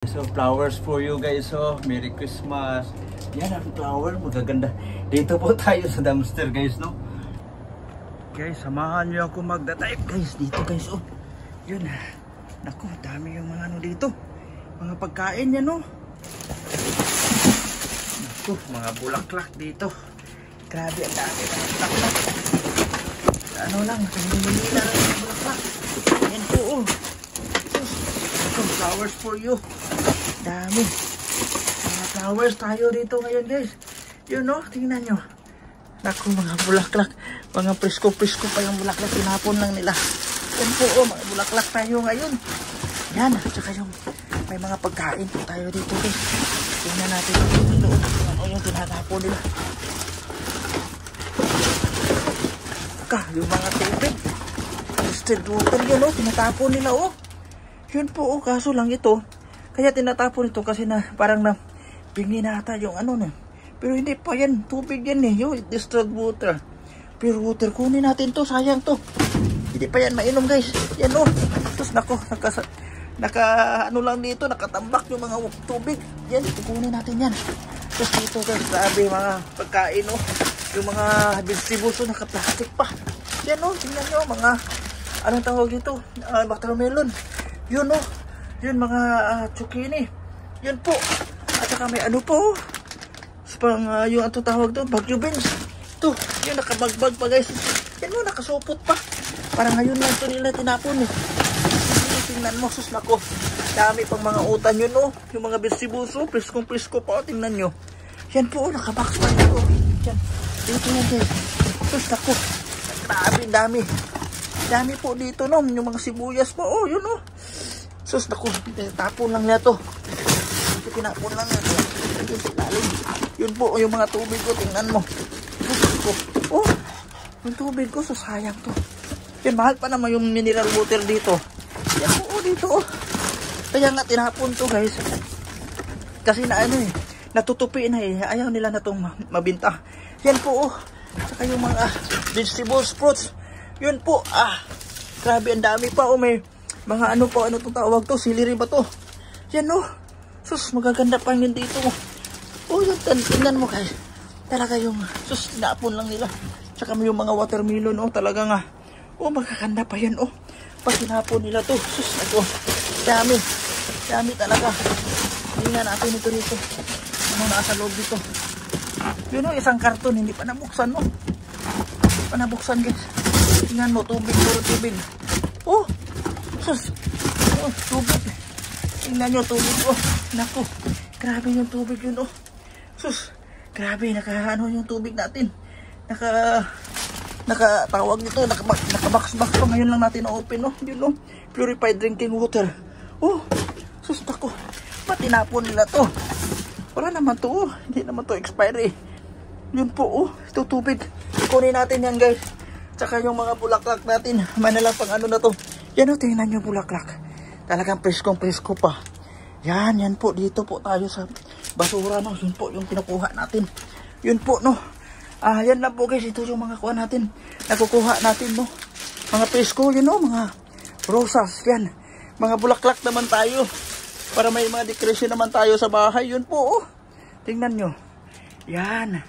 So flowers for you guys. So Merry Christmas. Yan ang flower, magaganda. Dito po tayo sa dumpster guys, no. Guys, samahan niyo ako magda-dive guys dito guys. Oh. Yun. Naku, dami yung mga ano dito. Mga pagkain yan, no. Naku, mga bulaklak dito. Grabe ang dami ng bulaklak. Ano lang, hindi lang ang bulaklak. Yan po, oh. Some flowers for you. Dami. Mga flowers tayo dito ngayon guys. Yun, no, tingnan nyo. Naku, mga bulaklak. Mga presko-presko pa yung bulaklak. Tinapon lang nila. Yan po, oh, mga bulaklak tayo ngayon. Yan, at saka yung may mga pagkain po tayo dito guys. Tingnan natin yung loob. Ano yung tinatapon nila. Yung mga tubig. Distilled water yun, oh. Tinatapon nila, oh. Yun po, oh. Kaso lang ito. Kaya tinatapon ito kasi na parang na bingi na ata yung ano na. Pero hindi pa yan. Tubig yan eh. Yung distilled water. Pure water. Kunin natin to. Sayang to. Hindi pa yan mainom guys. Yan, oh. Tapos nako. Ano lang dito. Nakatambak yung mga tubig. Yan. Kunin natin yan. Tapos dito guys. Grabe mga pagkain, oh. Yung mga vegetables, oh. Naka-plastic pa. Yan, oh. Tingnan nyo. Mga anong tawag dito? Watermelon. Yun, oh. Yun mga zucchini. Yun po. At saka may ano po. Pang yung ato tawag doon. Bagyo beans. Ito. Yun nakabagbag pa guys. Yan mo nakasupot pa. Parang ngayon lang ito nila tinapon eh. Tingnan mo. Sus nako. Dami pang mga utan yun oh. Yung mga vegetables oh. Priskong-prisko pa oh. Tingnan nyo. Yan po oh. Nakabox pa dito. Yan. Dito yan guys. Sus nako. Grabe dami. Dami po dito no. Yung mga sibuyas pa oh. Yun oh. Sus, naku, tapon lang niya to. Pinapon lang niya to. Yun po, yung mga tubig ko, tingnan mo. Sus, naku. Oh, yung tubig ko, sayang to. Yan, mahal pa naman yung mineral water dito. Yan po, oh, dito, oh. Kaya nga, tinapon to, guys. Kasi na ano eh, natutupi na eh. Ayaw nila na itong mabinta. Yan po, oh. Saka yung mga vegetables, fruits. Yun po, grabe, ang dami pa, oh, may mga ano po, ano itong tawag to? Celery ba to? Yan oh. Sus, magaganda pa yun dito. Oh, yun, tingnan mo guys. Talaga yung, sus, tinapon lang nila. Tsaka yung mga watermelon, oh, talaga nga. Oh, magaganda pa yan, oh. Pag tinapon nila to, sus, ito. Dami. Dami talaga. Tingnan natin ito dito. Ano nasa loob dito. Yun oh, isang karton, hindi pa nabuksan, oh. Hindi pa nabuksan guys. Tingnan mo, tubig, puro tubig. Oh, sus, oh, tubig. Tingnan nyo, tubig, oh. Naku, grabe yung tubig yun, oh. Sus, grabe, ano yung tubig natin. Nakatawag nito, nakabox-box pa. Ngayon lang natin na-open, oh. Yun, oh, purified drinking water. Oh, sus, naku, patinapon nila to. Wala naman to, oh. Hindi naman to expiry. Yun po, oh, ito tubig. Kunin natin yan, guys. Tsaka yung mga bulaklak natin. May nalang pang ano na to. Yan o, tingnan nyo bulaklak. Talagang preskong-presko pa. Yan po. Dito po tayo sa basura, no. Yun po yung kinukuha natin. Yun po, no. Yan lang po guys. Ito yung mga kuha natin. Nakukuha natin, no. Mga presko, yun no. Mga rosas, yan. Mga bulaklak naman tayo. Para may mga decoration naman tayo sa bahay. Yun po, oh. Tingnan nyo. Yan.